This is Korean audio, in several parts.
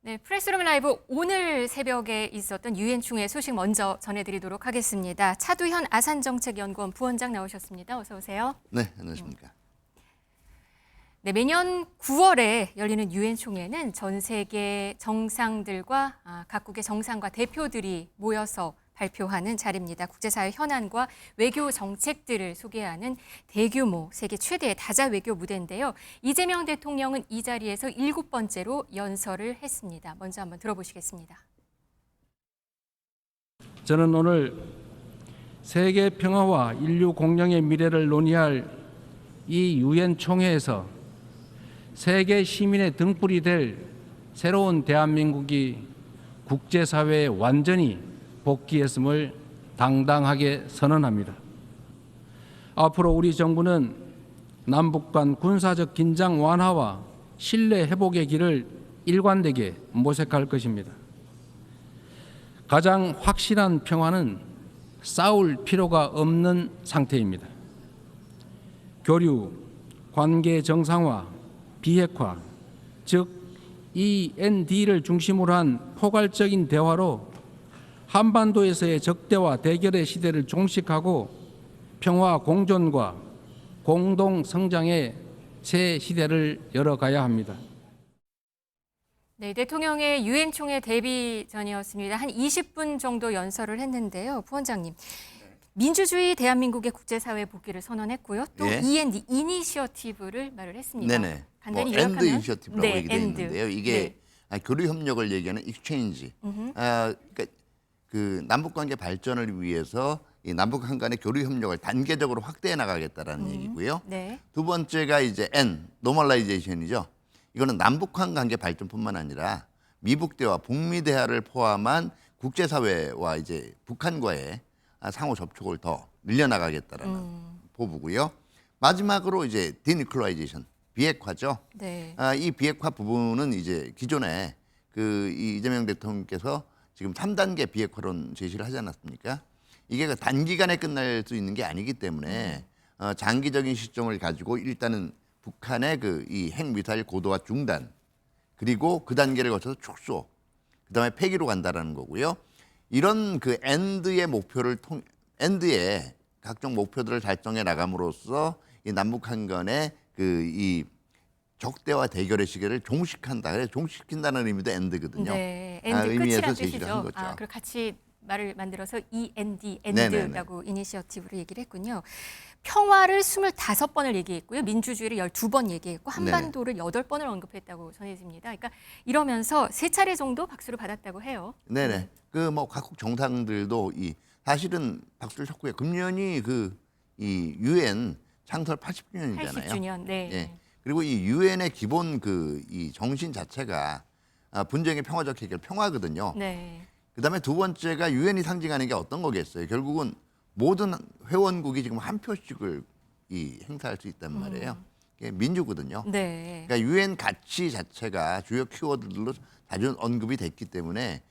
네, 프레스룸 라이브 오늘 새벽에 있었던 유엔 총회 소식 먼저 전해드리도록 하겠습니다. 차두현 아산정책연구원 부원장 나오셨습니다. 어서 오세요. 네, 안녕하십니까. 네, 매년 9월에 열리는 유엔 총회는 전 세계 정상들과 각국의 정상과 대표들이 모여서 발표하는 자리입니다. 국제사회 현안과 외교 정책들을 소개하는 대규모 세계 최대의 다자 외교 무대인데요. 이재명 대통령은 이 자리에서 7번째로 연설을 했습니다. 먼저 한번 들어보시겠습니다. 저는 오늘 세계 평화와 인류 공영의 미래를 논의할 이 유엔 총회에서 세계 시민의 등불이 될 새로운 대한민국이 국제사회에 완전히 복귀했음을 당당하게 선언합니다. 앞으로 우리 정부는 남북 간 군사적 긴장 완화와 신뢰 회복의 길을 일관되게 모색할 것입니다. 가장 확실한 평화는 싸울 필요가 없는 상태입니다. 교류, 관계 정상화, 비핵화, 즉 END를 중심으로 한 포괄적인 대화로 한반도에서의 적대와 대결의 시대를 종식하고 평화 공존과 공동 성장의 새 시대를 열어가야 합니다. 네, 대통령의 유엔 총회 데뷔 전이었습니다. 한 20분 정도 연설을 했는데요. 부원장님, 민주주의 대한민국의 국제사회 복귀를 선언했고요. 또 예. END 이니셔티브를 말을 했습니다. 네네. 간단히 엔드 요약하면 이니셔티브라고 네, 얘기되어 엔드. 있는데요. 이게 네. 교류 협력을 얘기하는 익스체인지. 그러니까 그 남북 관계 발전을 위해서 이 남북한 간의 교류 협력을 단계적으로 확대해 나가겠다라는 얘기고요. 네. 두 번째가 이제 노멀라이제이션이죠. 이거는 남북한 관계 발전뿐만 아니라 미북 대화, 북미 대화를 포함한 국제사회와 이제 북한과의 상호 접촉을 더 늘려나가겠다라는 포부고요. 마지막으로 이제 디뉴클라이제이션, 비핵화죠. 네. 이 비핵화 부분은 이제 기존에 그 이재명 대통령께서 지금 3단계 비핵화론 제시를 하지 않았습니까? 이게 단기간에 끝날 수 있는 게 아니기 때문에 장기적인 시점을 가지고 일단은 북한의 그 이 핵미사일 고도화 중단, 그리고 그 단계를 거쳐서 축소, 그다음에 폐기로 간다라는 거고요. 이런 그 엔드의 엔드의 각종 목표들을 달성해 나감으로써 이 남북한 간의 그 이 적대와 대결의 시계를 종식한다. 그래서 종식시킨다는 의미도 엔드거든요. 네, 엔드 의미에서 끝이란 제시를 뜻이죠. 한 거죠. 그리고 같이 말을 만들어서 END, 네네네. 엔드라고 이니셔티브를 얘기를 했군요. 평화를 25번을 얘기했고요. 민주주의를 12번 얘기했고 한반도를 8번을 언급했다고 전해집니다. 그러니까 이러면서 3차례 정도 박수를 받았다고 해요. 네네. 그 뭐 각국 정상들도 사실은 박수를 쳤고요. 금년이 그 이 유엔 창설 80주년이잖아요. 80주년. 네. 예. 그리고 이 유엔의 기본 그 이 정신 자체가 분쟁의 평화적 해결, 평화거든요. 네. 그다음에 두 번째가 유엔이 상징하는 게 어떤 거겠어요? 결국은 모든 회원국이 지금 한 표씩을 행사할 수 있단 말이에요. 이게 민주거든요. 네. 그러니까 유엔 가치 자체가 주요 키워드들로 자주 언급이 됐기 때문에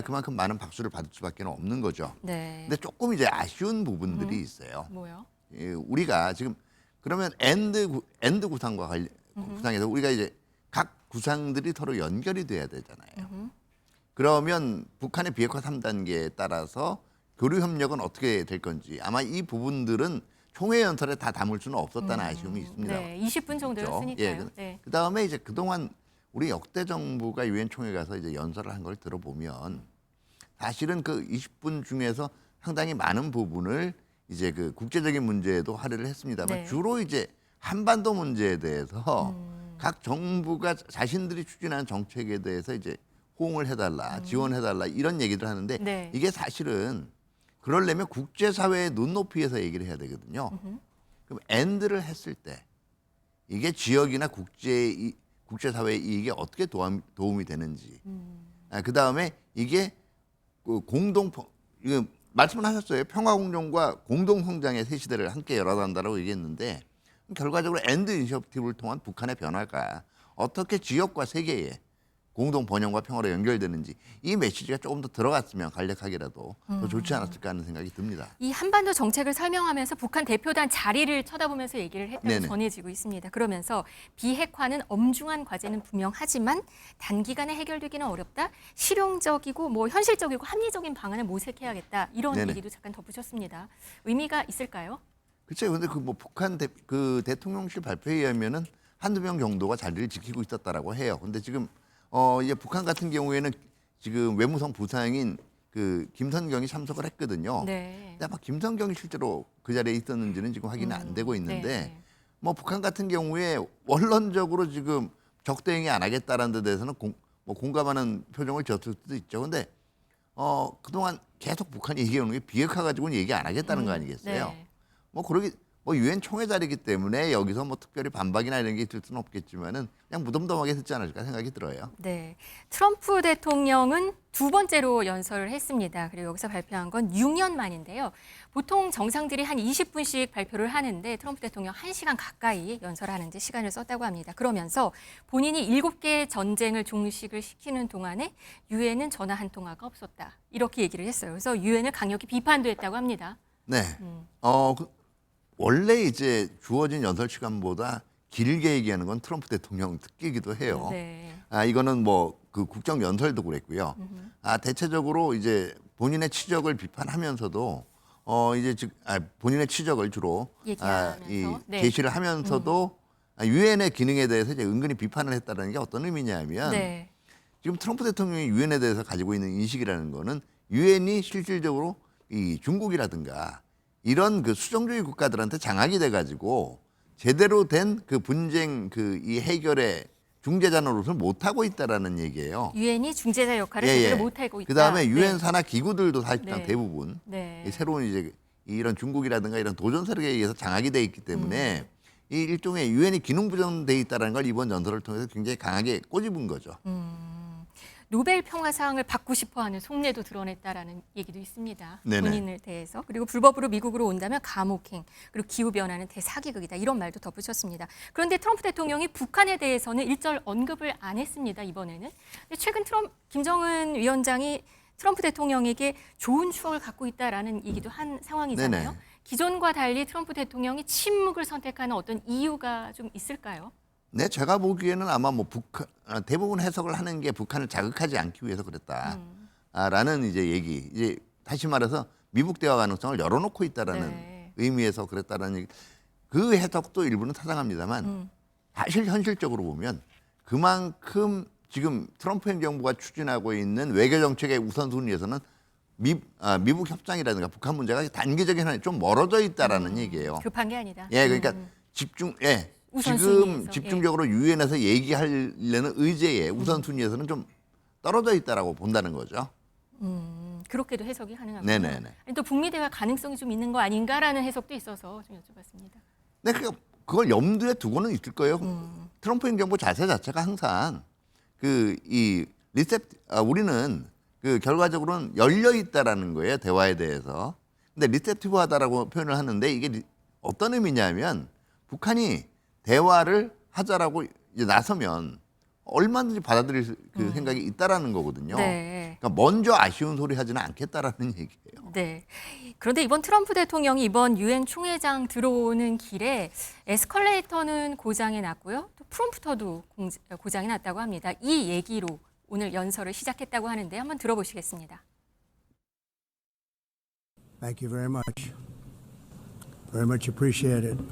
그만큼 많은 박수를 받을 수밖에 없는 거죠. 네. 근데 조금 이제 아쉬운 부분들이 있어요. 뭐요? 우리가 지금 그러면 엔드 구상과 구상해서 우리가 이제 각 구상들이 서로 연결이 돼야 되잖아요. 그러면 북한의 비핵화 3단계에 따라서 교류 협력은 어떻게 될 건지 아마 이 부분들은 총회 연설에 다 담을 수는 없었다는 아쉬움이 있습니다. 네, 20분 정도였으니까요. 예, 네. 그다음에 이제 그동안 우리 역대 정부가 유엔 총회 가서 이제 연설을 한 걸 들어보면 사실은 그 20분 중에서 상당히 많은 부분을 이제 그 국제적인 문제에도 할애를 했습니다만 네. 주로 이제 한반도 문제에 대해서 각 정부가 자신들이 추진하는 정책에 대해서 이제 호응을 해달라, 지원해달라 이런 얘기들 하는데 네. 이게 사실은 그러려면 국제사회의 눈높이에서 얘기를 해야 되거든요. 그럼 엔드를 했을 때 이게 지역이나 국제사회의 이익에 어떻게 도움이 되는지. 그다음에 이게 그 이거 말씀을 하셨어요. 평화공존과 공동성장의 새 시대를 함께 열어간다라고 얘기했는데 결과적으로 엔드 이니셔티브를 통한 북한의 변화가 어떻게 지역과 세계에 공동 번영과 평화로 연결되는지 이 메시지가 조금 더 들어갔으면 간략하게라도 더 좋지 않았을까 하는 생각이 듭니다. 이 한반도 정책을 설명하면서 북한 대표단 자리를 쳐다보면서 얘기를 했다고 네네. 전해지고 있습니다. 그러면서 비핵화는 엄중한 과제는 분명하지만 단기간에 해결되기는 어렵다. 실용적이고 뭐 현실적이고 합리적인 방안을 모색해야겠다. 이런 네네. 얘기도 잠깐 덧붙였습니다. 의미가 있을까요? 그렇죠. 근데 그 뭐 북한 그 대통령실 발표에 의하면은 한두 명 정도가 자리를 지키고 있었다라고 해요. 근데 지금 이제 북한 같은 경우에는 지금 외무성 부상인 그 김선경이 참석을 했거든요. 네. 근데 아마 김선경이 실제로 그 자리에 있었는지는 지금 확인은 안 되고 있는데 네. 뭐 북한 같은 경우에 원론적으로 지금 적대행위 안 하겠다라는 데 대해서는 뭐 공감하는 표정을 지었을 수도 있죠. 근데 그동안 계속 북한이 얘기해오는 게 비핵화 가지고는 얘기 안 하겠다는 거 아니겠어요? 네. 뭐 그러기 뭐 유엔 총회 자리이기 때문에 여기서 뭐 특별히 반박이나 이런 게 있을 수는 없겠지만은 그냥 무덤덤하게 듣지 않을까 생각이 들어요. 네. 트럼프 대통령은 두 번째로 연설을 했습니다. 그리고 여기서 발표한 건 6년 만인데요. 보통 정상들이 한 20분씩 발표를 하는데 트럼프 대통령 1시간 가까이 연설하는데 시간을 썼다고 합니다. 그러면서 본인이 7개의 전쟁을 종식을 시키는 동안에 유엔은 전화 한 통화가 없었다. 이렇게 얘기를 했어요. 그래서 유엔을 강력히 비판도 했다고 합니다. 네. 원래 이제 주어진 연설 시간보다 길게 얘기하는 건 트럼프 대통령 특기이기도 해요. 네. 이거는 뭐 그 국정 연설도 그랬고요. 대체적으로 이제 본인의 치적을 비판하면서도 이제 본인의 치적을 주로 얘기하면서. 네. 제시를 하면서도 유엔의 기능에 대해서 이제 은근히 비판을 했다는 게 어떤 의미냐면 네. 지금 트럼프 대통령이 유엔에 대해서 가지고 있는 인식이라는 거는 유엔이 실질적으로 이 중국이라든가 이런 그 수정주의 국가들한테 장악이 돼가지고 제대로 된 그 분쟁 그 이 해결의 중재자 노릇을 못 하고 있다라는 얘기예요. 유엔이 중재자 역할을 제대로 못하고 있다. 그다음에 유엔 네. 산하 기구들도 사실상 네. 대부분 네. 이 새로운 이제 이런 중국이라든가 이런 도전 세력에 의해서 장악이 돼 있기 때문에 이 일종의 유엔이 기능 부정돼 있다라는 걸 이번 연설을 통해서 굉장히 강하게 꼬집은 거죠. 노벨 평화상을 받고 싶어하는 속내도 드러냈다라는 얘기도 있습니다. 네네. 본인을 대해서. 그리고 불법으로 미국으로 온다면 감옥행, 그리고 기후변화는 대사기극이다. 이런 말도 덧붙였습니다. 그런데 트럼프 대통령이 북한에 대해서는 일절 언급을 안 했습니다. 이번에는. 근데 최근 김정은 위원장이 트럼프 대통령에게 좋은 추억을 갖고 있다라는 얘기도 한 상황이잖아요. 네네. 기존과 달리 트럼프 대통령이 침묵을 선택하는 어떤 이유가 좀 있을까요? 네, 제가 보기에는 아마 뭐 대부분 해석을 하는 게 북한을 자극하지 않기 위해서 그랬다라는 이제 얘기. 이제 다시 말해서 미국 대화 가능성을 열어놓고 있다라는 네. 의미에서 그랬다라는 얘기. 그 해석도 일부는 타당합니다만 사실 현실적으로 보면 그만큼 지금 트럼프 행정부가 추진하고 있는 외교 정책의 우선순위에서는 미국 협상이라든가 북한 문제가 단기적인 한에 좀 멀어져 있다라는 얘기예요. 급한 게 아니다. 예, 그러니까 우선순위에서, 지금 집중적으로 유엔에서 얘기하려는 의제의 우선순위에서는 좀 떨어져 있다라고 본다는 거죠. 그렇게도 해석이 가능하고요. 네네네. 아니, 또 북미 대화 가능성이 좀 있는 거 아닌가라는 해석도 있어서 좀 여쭤봤습니다. 네, 그걸 염두에 두고는 있을 거예요. 트럼프 행정부 자세 자체가 항상 우리는 그 결과적으로는 열려 있다라는 거예요, 대화에 대해서. 근데 리셉티브하다라고 표현을 하는데 이게 어떤 의미냐면 북한이 대화를 하자라고 이제 나서면 얼마든지 받아들일 그 생각이 있다라는 거거든요. 네. 그러니까 먼저 아쉬운 소리 하지는 않겠다라는 얘기예요. 네. 그런데 이번 트럼프 대통령이 이번 유엔 총회장 들어오는 길에 에스컬레이터는 고장이 났고요. 또 프롬프터도 고장이 났다고 합니다. 이 얘기로 오늘 연설을 시작했다고 하는데 한번 들어보시겠습니다. Thank you very much. Very much appreciated.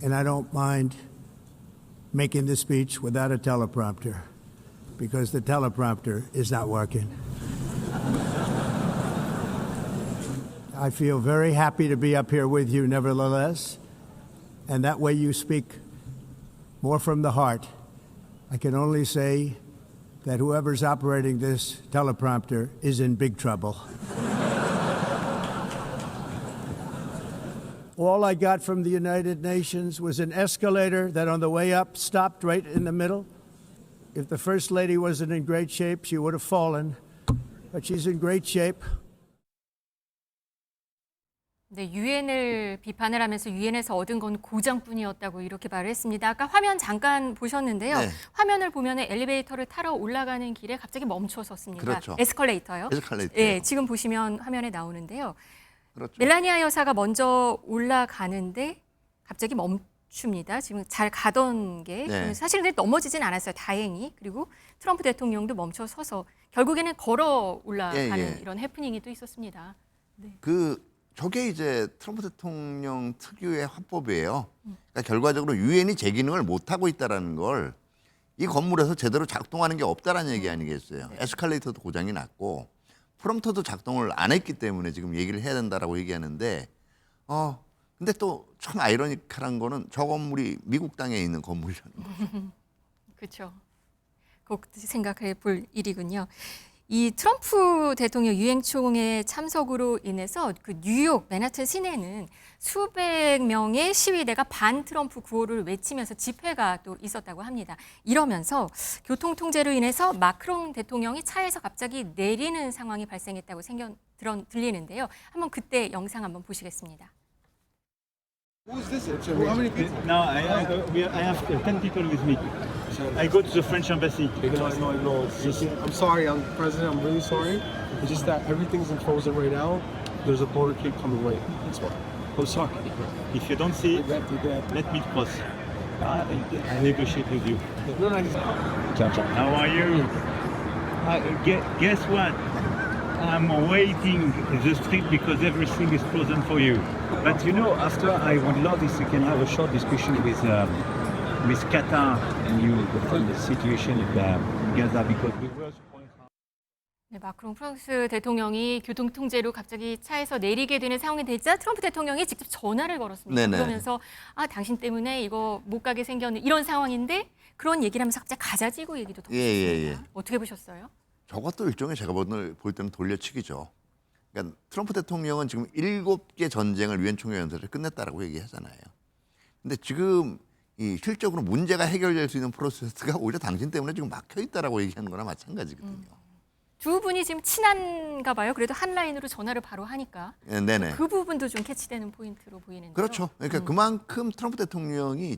And I don't mind making the speech without a teleprompter because the teleprompter is not working. I feel very happy to be up here with you nevertheless, and that way you speak more from the heart. I can only say that whoever's operating this teleprompter is in big trouble. All I got from the United Nations was an escalator that on the way up stopped right in the middle. If the First Lady wasn't in great shape, she would have fallen, but she's in great shape. 네, 유엔을 비판을 하면서 유엔에서 얻은 건 고장뿐이었다고 이렇게 말을 했습니다. 아까 화면 잠깐 보셨는데요. 네. 화면을 보면 엘리베이터를 타러 올라가는 길에 갑자기 멈춰섰습니다. 그렇죠. 에스컬레이터요. 에스컬레이터. 네, 지금 보시면 화면에 나오는데요. 그렇죠. 멜라니아 여사가 먼저 올라가는데 갑자기 멈춥니다. 지금 잘 가던 게 네. 사실 근데 넘어지진 않았어요. 다행히. 그리고 트럼프 대통령도 멈춰 서서 결국에는 걸어 올라가는 예, 예. 이런 해프닝이 또 있었습니다. 저게 이제 트럼프 대통령 특유의 화법이에요. 그러니까 결과적으로 유엔이 제 기능을 못 하고 있다라는 걸 이 건물에서 제대로 작동하는 게 없다라는 얘기 아니겠어요. 에스컬레이터도 고장이 났고 프롬프터도 작동을 안 했기 때문에 지금 얘기를 해야 된다라고 얘기하는데 근데 또 참 아이러니컬한 거는 저 건물이 미국 땅에 있는 건물이라는 거죠. 그렇죠. 꼭 생각해 볼 일이군요. 이 트럼프 대통령 유엔 총회 참석으로 인해서 그 뉴욕 맨하튼 시내는 수백 명의 시위대가 반 트럼프 구호를 외치면서 집회가 또 있었다고 합니다. 이러면서 교통 통제로 인해서 마크롱 대통령이 차에서 갑자기 내리는 상황이 발생했다고 들리는데요. 한번 그때 영상 한번 보시겠습니다. Who's this? How many people? Now I have 10 people with me. I go to the French embassy. No. I'm sorry, I'm president. I'm really sorry. It's just that everything's in frozen right now. There's a motorcade coming right. That's why. Oh, sorry. If you don't see it, let me cross. I negotiate with you. No. How are you? Guess what? I'm waiting in the street because everything is frozen for you. But you know, after I would love if we can have a short discussion with Qatar and you on the situation in Gaza because we were. 네, 마크롱 프랑스 대통령이 교통 통제로 갑자기 차에서 내리게 되는 상황이 되자 트럼프 대통령이 직접 전화를 걸었습니다. 네네. 그러면서 당신 때문에 이거 못 가게 생겼는 이런 상황인데 그런 얘기를 하면서 갑자기 가자지구 얘기도 덧붙였습니다. 어떻게 보셨어요? 저것도 일종의 제가 볼 때는 돌려치기죠. 그러니까 트럼프 대통령은 지금 7개 전쟁을 유엔 총회 연설을 끝냈다라고 얘기하잖아요. 근데 지금 이 실적으로 문제가 해결될 수 있는 프로세스가 오히려 당신 때문에 지금 막혀 있다라고 얘기하는 거나 마찬가지거든요. 두 분이 지금 친한가 봐요. 그래도 한 라인으로 전화를 바로 하니까. 네네. 그 부분도 좀 캐치되는 포인트로 보이는데요. 그렇죠. 그러니까 그만큼 트럼프 대통령이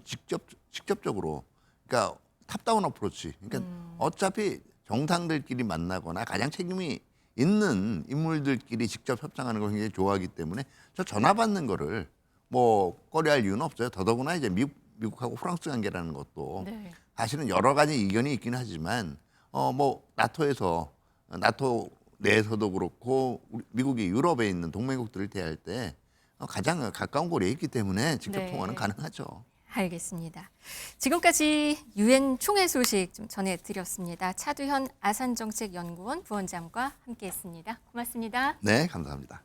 직접적으로 그러니까 탑다운 어프로치. 그러니까 어차피 정상들끼리 만나거나 가장 책임이 있는 인물들끼리 직접 협상하는 걸 굉장히 좋아하기 때문에 저 전화 받는 거를 뭐 꺼려할 이유는 없어요. 더더구나 이제 미국하고 프랑스 관계라는 것도 네. 사실은 여러 가지 이견이 있긴 하지만 뭐 나토 내에서도 그렇고 미국이 유럽에 있는 동맹국들을 대할 때 가장 가까운 거리에 있기 때문에 직접 네. 통화는 가능하죠. 알겠습니다. 지금까지 유엔 총회 소식 좀 전해드렸습니다. 차두현 아산정책연구원 부원장과 함께했습니다. 고맙습니다. 네, 감사합니다.